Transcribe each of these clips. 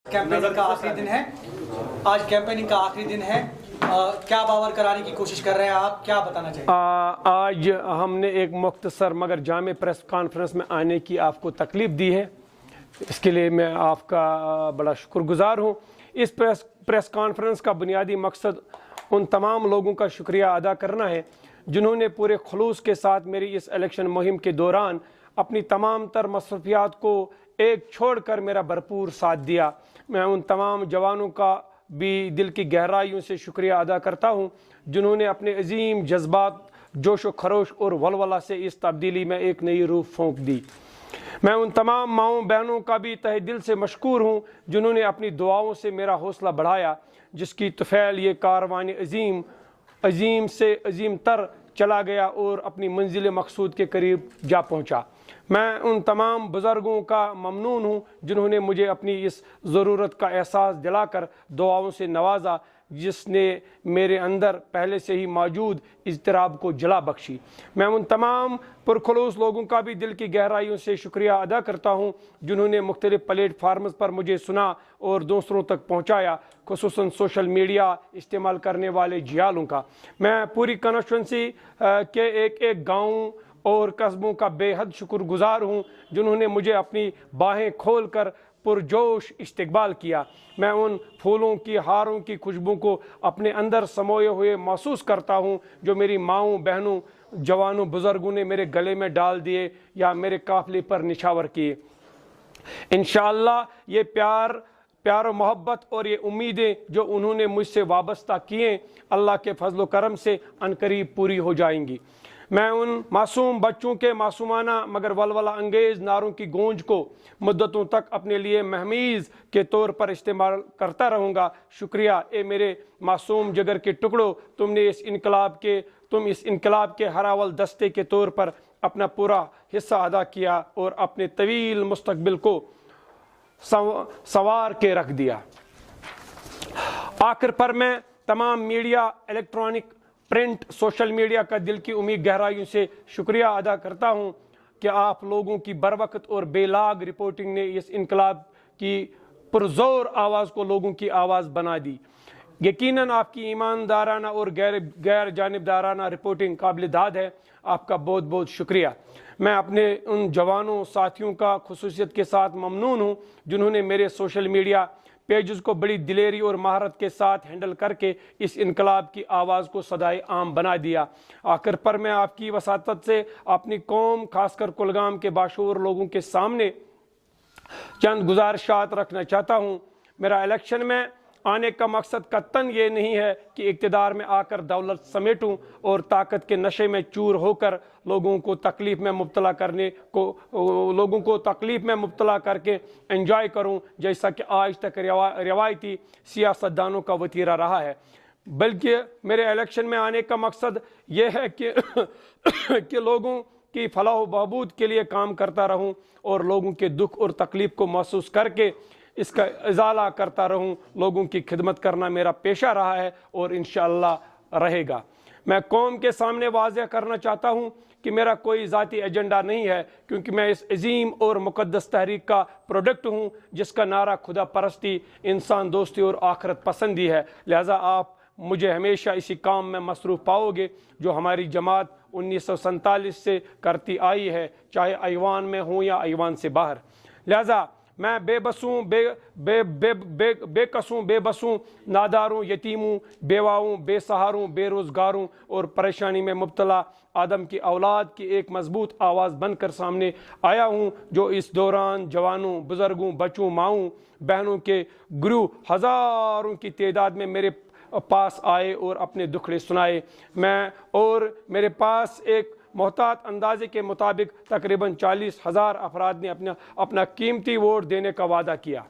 Campaigning का आखिरी दिन है, आज कैंपेनिंग का आखिरी दिन है। क्या बावर कराने की कोशिश कर रहे हैं आप, क्या बताना चाहिए? आज हमने एक मुख्तसर मगर जामे प्रेस कॉन्फ्रेंस में आने की आपको तकलीफ दी है, इसके लिए मैं आपका बड़ा शुक्रगुजार हूँ। इस प्रेस कॉन्फ्रेंस का बुनियादी मकसद उन तमाम लोगों का शुक्रिया अदा करना है जिन्होंने पूरे खलूस के साथ मेरी इस इलेक्शन मुहिम के दौरान अपनी तमाम तर मसरूफियात को एक छोड़कर मेरा भरपूर साथ दिया। मैं उन तमाम जवानों का भी दिल की गहराइयों से शुक्रिया अदा करता हूँ जिन्होंने अपने अजीम जज्बात, जोश व खरोश और वलवला से इस तब्दीली में एक नई रूह फूंक दी। मैं उन तमाम माओं बहनों का भी तहे दिल से मशकूर हूँ जिन्होंने अपनी दुआओं से मेरा हौसला बढ़ाया, जिसकी तुफैल ये कारवान अजीम से अजीम तर चला गया और अपनी मंजिल मकसूद के करीब जा पहुँचा। मैं उन तमाम बुज़ुर्गों का ममनून हूँ जिन्होंने मुझे अपनी इस ज़रूरत का एहसास दिलाकर दुआओं से नवाजा, जिसने मेरे अंदर पहले से ही मौजूद इज़्तिराब को जला बख्शी। मैं उन तमाम पुरखलूस लोगों का भी दिल की गहराइयों से शुक्रिया अदा करता हूँ जिन्होंने मुख्तलिफ प्लेटफार्म्स पर मुझे सुना और दूसरों तक पहुँचाया, खुसूसन सोशल मीडिया इस्तेमाल करने वाले जियालों का। मैं पूरी कॉन्स्टिट्यूंसी के एक एक गाँव और कस्बों का बेहद शुक्रगुजार हूँ जिन्होंने मुझे अपनी बाहें खोलकर पुरजोश इस्तकबाल किया। मैं उन फूलों की हारों की खुशबू को अपने अंदर समोए हुए महसूस करता हूँ जो मेरी माओं बहनों जवानों बुज़ुर्गों ने मेरे गले में डाल दिए या मेरे काफ़िले पर निछावर किए। इंशाअल्लाह ये प्यार और मोहब्बत और ये उम्मीदें जो उन्होंने मुझसे वाबस्ता किए अल्लाह के फजल करम से अनकरीब पूरी हो जाएंगी। मैं उन मासूम बच्चों के मासूमाना मगर वलवला अंगेज नारों की गूंज को मुद्दतों तक अपने लिए महमीज़ के तौर पर इस्तेमाल करता रहूँगा। शुक्रिया ए मेरे मासूम जगर के टुकड़ों, तुम इस इनकलाब के हरावल दस्ते के तौर पर अपना पूरा हिस्सा अदा किया और अपने तवील मुस्तकबिल को संवार के रख दिया। आखिर पर मैं तमाम media, electronic, print, social media का दिल की उम्मीद गहराइयों से शुक्रिया अदा करता हूं कि आप लोगों की बरवक्त और बेलाग रिपोर्टिंग ने इस इनकलाब की पुरजोर आवाज़ को लोगों की आवाज़ बना दी। यकीनन आपकी ईमानदाराना और गैर जानिबदाराना रिपोर्टिंग काबिल दाद है। आपका बहुत बहुत शुक्रिया। मैं अपने उन जवानों साथियों का खुसूसियत के साथ ममनून हूँ जिन्होंने मेरे सोशल मीडिया पेजेस को बड़ी दिलेरी और महारत के साथ हैंडल करके इस इनकलाब की आवाज़ को सदाए आम बना दिया। आखिर पर मैं आपकी वसातत से अपनी कौम, खासकर कुलगाम के बाशूर लोगों के सामने चंद गुजारिशात रखना चाहता हूँ। मेरा इलेक्शन में आने का मकसद कतन ये नहीं है कि इक़्तिदार में आकर दौलत समेटूं और ताकत के नशे में चूर होकर लोगों को तकलीफ़ में मुब्तला करके एंजॉय करूं, जैसा कि आज तक रिवायती सियासतदानों का वतीरा रहा है। बल्कि मेरे इलेक्शन में आने का मकसद ये है कि लोगों की फलाह बहबूद के लिए काम करता रहूं और लोगों के दुख और तकलीफ़ को महसूस करके इसका इजाला करता रहूं। लोगों की खिदमत करना मेरा पेशा रहा है और इंशाअल्लाह रहेगा। मैं कौम के सामने वाज़ेह करना चाहता हूं कि मेरा कोई ज़ाती एजेंडा नहीं है, क्योंकि मैं इस अजीम और मुक़द्दस तहरीक का प्रोडक्ट हूं जिसका नारा खुदा परस्ती, इंसान दोस्ती और आखिरत पसंदी है। लिहाजा आप मुझे हमेशा इसी काम में मसरूफ़ पाओगे जो हमारी जमात 1947 से करती आई है, चाहे ऐवान में हूँ या ऐवान से बाहर। लिहाजा मैं बेकसूं, बेबसूं, नादारों, यतीमों, बेवाओं, बेसहारों, बेरोज़गारों और परेशानी में मुब्तला आदम की औलाद की एक मजबूत आवाज़ बनकर सामने आया हूँ जो इस दौरान जवानों, बुज़ुर्गों, बच्चों, माओं बहनों के गुरु हज़ारों की तादाद में मेरे पास आए और अपने दुखड़े सुनाए। मेरे पास एक मोहतात अंदाजे के मुताबिक तकरीबन 40,000 अफराद ने अपना कीमती वोट देने का वादा किया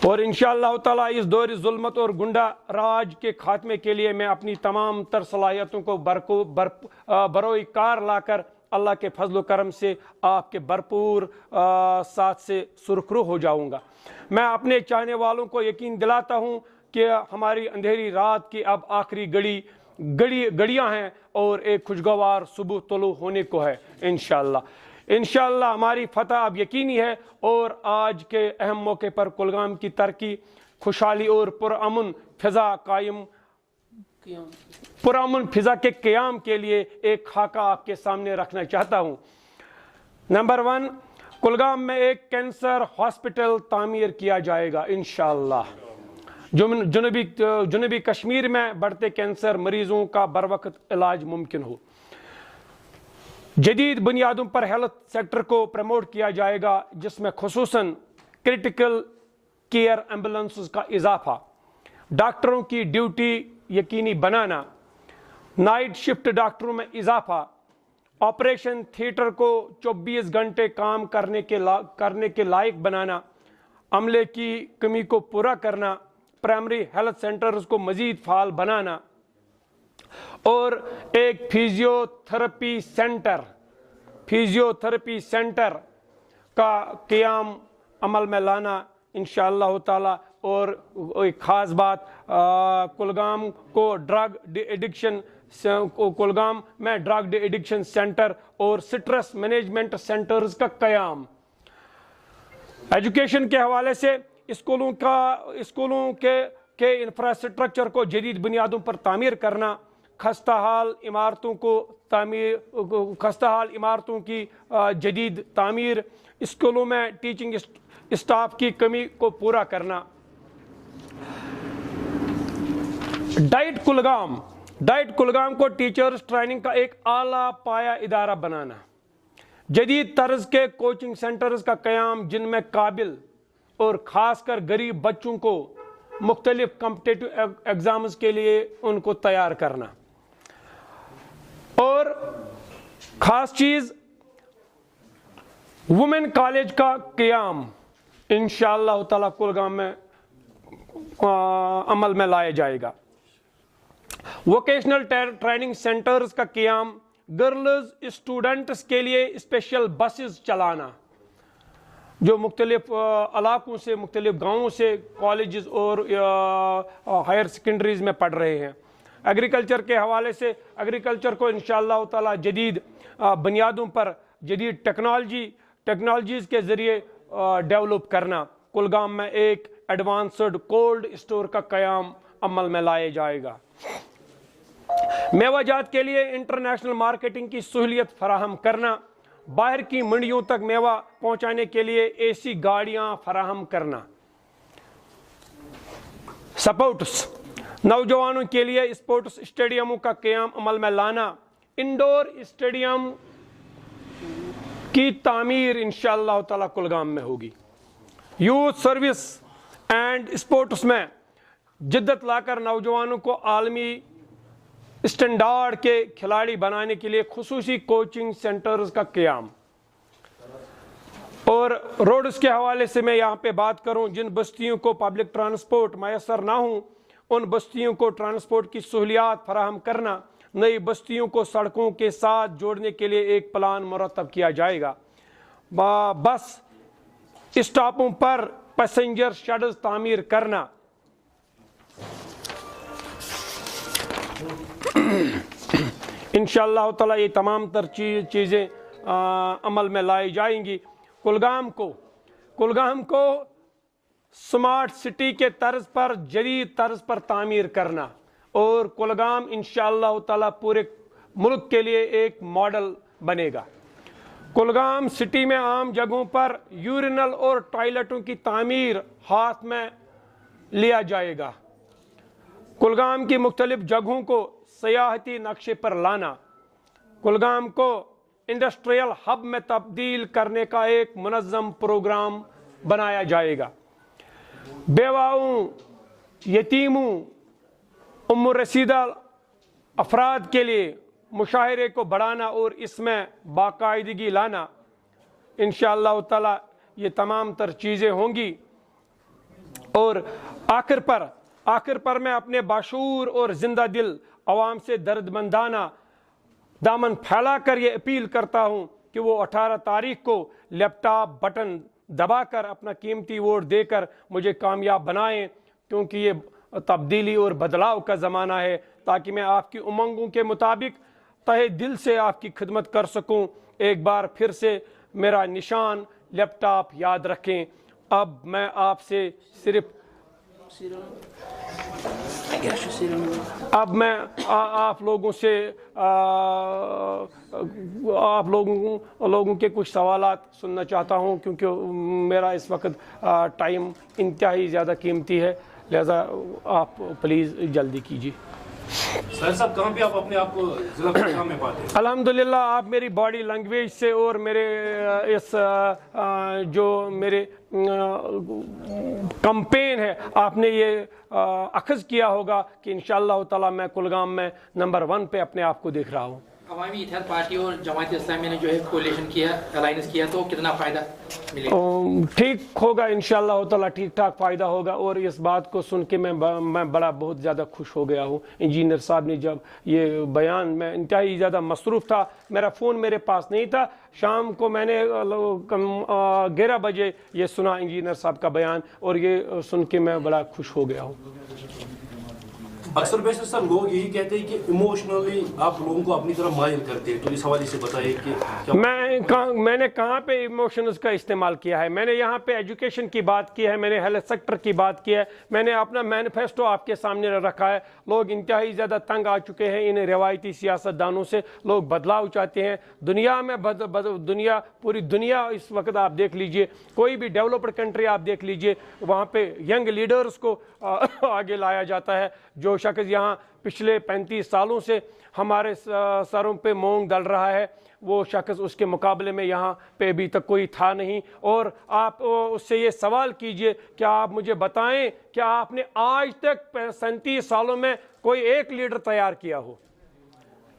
और इंशाअल्लाह ताला इस दौर जुल्मत और गुंडा राज के खात्मे के लिए मैं अपनी तमाम तर सलाहियतों को बरोई कार लाकर अल्लाह के फजल करम से आपके भरपूर साथ से सुरखरू हो जाऊंगा। मैं अपने चाहने वालों को यकीन दिलाता हूं कि हमारी अंधेरी रात की अब आखिरी घड़ियां हैं और एक खुशगवार सुबह तुलू होने को है इंशाअल्लाह। इंशाअल्लाह हमारी फतह अब यकीनी है और आज के अहम मौके पर कुलगाम की तरक्की, खुशहाली और पुरअमन फिजा के क़याम के लिए एक खाका आपके सामने रखना चाहता हूँ। नंबर 1, कुलगाम में एक कैंसर हॉस्पिटल तामीर किया जाएगा इंशाअल्लाह। जुनूबी कश्मीर में बढ़ते कैंसर मरीजों का बर वक्त इलाज मुमकिन हो। जदीद बुनियादों पर हेल्थ सेक्टर को प्रमोट किया जाएगा, जिसमें खुसूसन क्रिटिकल केयर एम्बुलेंसेस का इजाफा, डॉक्टरों की ड्यूटी यकीनी बनाना, नाइट शिफ्ट डॉक्टरों में इजाफा, ऑपरेशन थिएटर को 24 घंटे काम करने के लायक बनाना, अमले की कमी को पूरा करना, प्राइमरी हेल्थ सेंटर्स को मजीद फाल बनाना और एक फिजियोथेरेपी सेंटर का क़याम अमल में लाना इंशाअल्लाह ताला। और एक ख़ास बात, कुलगाम में ड्रग एडिक्शन सेंटर और स्ट्रेस मैनेजमेंट सेंटर्स का क़याम। एजुकेशन के हवाले से स्कूलों के इंफ्रास्ट्रक्चर को जदीद बुनियादों पर तामीर करना, खस्ता हाल इमारतों की जदीद तामीर, स्कूलों में टीचिंग स्टाफ की कमी को पूरा करना। डाइट कुलगाम को टीचर्स ट्रेनिंग का एक आला पाया इदारा बनाना, जदीद तर्ज के कोचिंग सेंटर्स का क़याम, जिनमें काबिल और ख़ासकर गरीब बच्चों को मुख्तलिफ कॉम्पिटिटिव एग्ज़ाम्स के लिए उनको तैयार करना। और ख़ास चीज़, वुमेन कॉलेज का क़याम इंशाअल्लाह ताला कुलगाम में अमल में लाया जाएगा। वोकेशनल ट्रेनिंग सेंटर्स का क़याम, गर्ल्स स्टूडेंट्स के लिए स्पेशल बसेस चलाना, जो मुख्तलिफ इलाकों से, मुख्तलिफ गाँवों से कॉलेजेस और हायर सेकेंडरीज में पढ़ रहे हैं। एग्रीकल्चर के हवाले से एग्रीकल्चर को इंशाअल्लाह ताला जदीद बुनियादों पर जदीद टेक्नोलॉजीज़ के ज़रिए डेवलप करना। कुलगाम में एक एडवांस्ड कोल्ड स्टोर का क़याम अमल में लाया जाएगा। मेवाजात के लिए इंटरनेशनल मार्केटिंग की सहूलियत फराहम करना, बाहर की मंडियों तक मेवा पहुंचाने के लिए एसी गाड़ियां फराहम करना। स्पोर्ट्स, नौजवानों के लिए स्पोर्ट्स स्टेडियमों का क़याम अमल में लाना, इंडोर स्टेडियम की तामीर इंशाअल्लाह ताला कुलगाम में होगी। यूथ सर्विस एंड स्पोर्ट्स में जिद्दत लाकर नौजवानों को आलमी स्टैंडर्ड के खिलाड़ी बनाने के लिए खुसूसी कोचिंग सेंटर्स का क़याम। और रोड्स के हवाले से मैं यहाँ पे बात करूँ, जिन बस्तियों को पब्लिक ट्रांसपोर्ट मैसर ना हो, उन बस्तियों को ट्रांसपोर्ट की सहूलियात फराहम करना, नई बस्तियों को सड़कों के साथ जोड़ने के लिए एक प्लान मुरतब किया जाएगा। बस स्टॉपों पर पैसेंजर शेड्स तामीर करना। इंशाअल्लाह ताला ये तमाम तर चीज़ें अमल में लाई जाएंगी। कुलगाम को स्मार्ट सिटी के तर्ज पर, जदीद तर्ज पर तामीर करना, और कुलगाम इंशाअल्लाह ताला पूरे मुल्क के लिए एक मॉडल बनेगा। कुलगाम सिटी में आम जगहों पर यूरिनल और टॉयलेटों की तामीर हाथ में लिया जाएगा। कुलगाम की मुख्तलिफ जगहों को सयाहती नक्शे पर लाना, कुलगाम को इंडस्ट्रियल हब में तब्दील करने का एक मुनज़्ज़म प्रोग्राम बनाया जाएगा। बेवाओं, यतीमों, उम्र रसीदा अफराद के लिए मुशाहरे को बढ़ाना और इसमें बाकायदगी लाना, इंशाअल्लाह ताला ये तमाम तर चीज़ें होंगी। और आखिर पर मैं अपने बाशूर और जिंदा दिल अवाम से दर्दमंदाना दामन फैला कर ये अपील करता हूँ कि वो 18 तारीख को लैपटॉप बटन दबाकर अपना कीमती वोट देकर मुझे कामयाब बनाएं, क्योंकि ये तब्दीली और बदलाव का ज़माना है, ताकि मैं आपकी उमंगों के मुताबिक तहे दिल से आपकी खिदमत कर सकूं ایک بار پھر سے میرا نشان لیپ ٹاپ یاد رکھیں. اب میں آپ سے صرف اب میں آپ لوگوں سے آپ لوگوں کے کچھ سوالات سننا چاہتا ہوں، کیونکہ میرا اس وقت ٹائم انتہائی زیادہ قیمتی ہے، لہذا آپ پلیز جلدی کیجیے. سر صاحب کہاں پہ آپ اپنے آپ کو ضلع پرگام میں پاتے ہیں؟ الحمدللہ آپ میری باڈی لینگویج سے اور میرے اس جو میرے کمپین ہے آپ نے یہ اخذ کیا ہوگا کہ انشاءاللہ تعالی میں کلگام میں نمبر 1 پہ اپنے آپ کو دیکھ رہا ہوں. عوامی اتحاد پارٹی اور جماعت اسلامی نے جو ہے کولیشن کیا، الائنس کیا، تو کتنا فائدہ ملے گا؟ ٹھیک ہوگا انشاءاللہ تعالی، ٹھیک ٹھاک فائدہ ہوگا. اور اس بات کو سن کے میں بہت زیادہ خوش ہو گیا ہوں. انجینئر صاحب نے جب یہ بیان، میں انتہائی زیادہ مصروف تھا، میرا فون میرے پاس نہیں تھا، شام کو میں نے 11 بجے یہ سنا انجینئر صاحب کا بیان، اور یہ سن کے میں بڑا خوش ہو گیا ہوں. اکثر بیشتر سر لوگ یہی کہتے ہیں کہ ایموشنلی آپ لوگوں کو اپنی طرف مائل کرتے ہیں، تو اس حوالے سے بتائیے کہ میں نے کہاں پہ ایموشنز کا استعمال کیا ہے؟ میں نے یہاں پہ ایجوکیشن کی بات کی ہے، میں نے ہیلتھ سیکٹر کی بات کی ہے، میں نے اپنا مینیفیسٹو آپ کے سامنے رکھا ہے. لوگ انتہائی زیادہ تنگ آ چکے ہیں ان روایتی سیاست دانوں سے. لوگ بدلاؤ چاہتے ہیں دنیا میں. پوری دنیا اس وقت آپ دیکھ لیجئے، کوئی بھی ڈیولپڈ کنٹری آپ دیکھ لیجئے، وہاں پہ ینگ لیڈرز کو آگے لایا جاتا ہے. جو شخص یہاں پچھلے 35 سالوں سے ہمارے سروں پہ مونگ ڈل رہا ہے، وہ شخص اس کے مقابلے میں یہاں پہ ابھی تک کوئی تھا نہیں. اور آپ اس سے یہ سوال کیجئے کہ آپ مجھے بتائیں کہ آپ نے آج تک 37 سالوں میں کوئی ایک لیڈر تیار کیا ہو.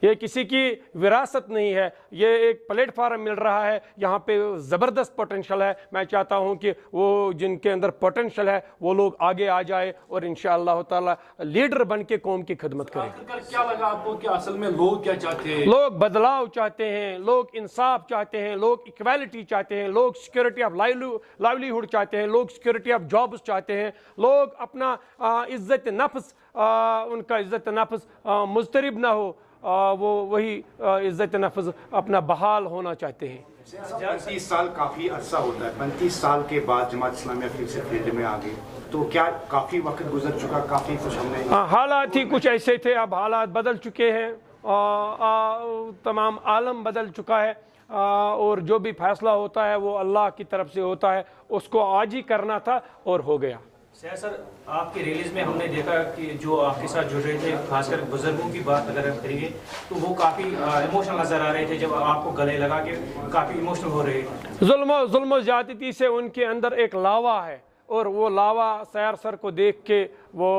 یہ کسی کی وراثت نہیں ہے، یہ ایک پلیٹ فارم مل رہا ہے. یہاں پہ زبردست پوٹینشل ہے. میں چاہتا ہوں کہ وہ جن کے اندر پوٹینشل ہے وہ لوگ آگے آ جائے اور انشاءاللہ تعالی لیڈر بن کے قوم کی خدمت کریں. کیا لگا آپ کو کہ اصل میں لوگ کیا چاہتے ہیں؟ لوگ بدلاؤ چاہتے ہیں، لوگ انصاف چاہتے ہیں، لوگ ایکویلٹی چاہتے ہیں، لوگ سیکورٹی آف لائیولیہوڈ چاہتے ہیں، لوگ سیکورٹی آف جابز چاہتے ہیں. لوگ اپنا عزت نفس، ان کا عزت نفس مضطرب نہ ہو، وہ وہی عزت نفس اپنا بحال ہونا چاہتے ہیں. 35 سال کافی عرصہ ہوتا ہے. 35 سال کے بعد جماعت اسلامیہ پھر سے فیلڈ میں آ گئی، تو کیا کافی وقت گزر چکا؟ کافی کچھ ہم نے حالات ہی کچھ ایسے تھے، اب حالات بدل چکے ہیں، تمام عالم بدل چکا ہے، اور جو بھی فیصلہ ہوتا ہے وہ اللہ کی طرف سے ہوتا ہے. اس کو آج ہی کرنا تھا اور ہو گیا. سر آپ کی ریلیز میں ہم نے دیکھا کہ جو آپ کے ساتھ جڑ رہے تھے، خاص کر بزرگوں کی بات اگر ہم کریں گے تو وہ کافی ایموشنل نظر آ رہے تھے. جب آپ کو گلے لگا کے کافی ایموشنل ہو رہے تھے. ظلم و زیادتی سے ان کے اندر ایک لاوا ہے، اور وہ لاوا سیار سر کو دیکھ کے وہ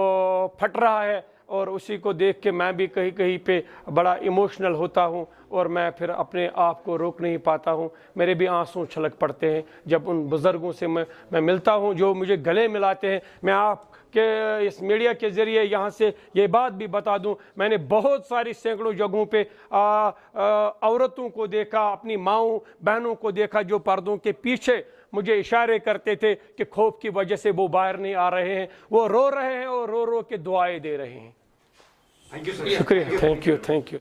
پھٹ رہا ہے، اور اسی کو دیکھ کے میں بھی کہیں کہیں پہ بڑا ایموشنل ہوتا ہوں، اور میں پھر اپنے آپ کو روک نہیں پاتا ہوں. میرے بھی آنسوں چھلک پڑتے ہیں جب ان بزرگوں سے میں ملتا ہوں جو مجھے گلے ملاتے ہیں. میں آپ کہ اس میڈیا کے ذریعے یہاں سے یہ بات بھی بتا دوں، میں نے بہت ساری سینکڑوں جگہوں پہ عورتوں کو دیکھا، اپنی ماؤں بہنوں کو دیکھا جو پردوں کے پیچھے مجھے اشارے کرتے تھے کہ خوف کی وجہ سے وہ باہر نہیں آ رہے ہیں، وہ رو رہے ہیں اور رو رو کے دعائیں دے رہے ہیں. شکریہ. شکریہ. Thank you.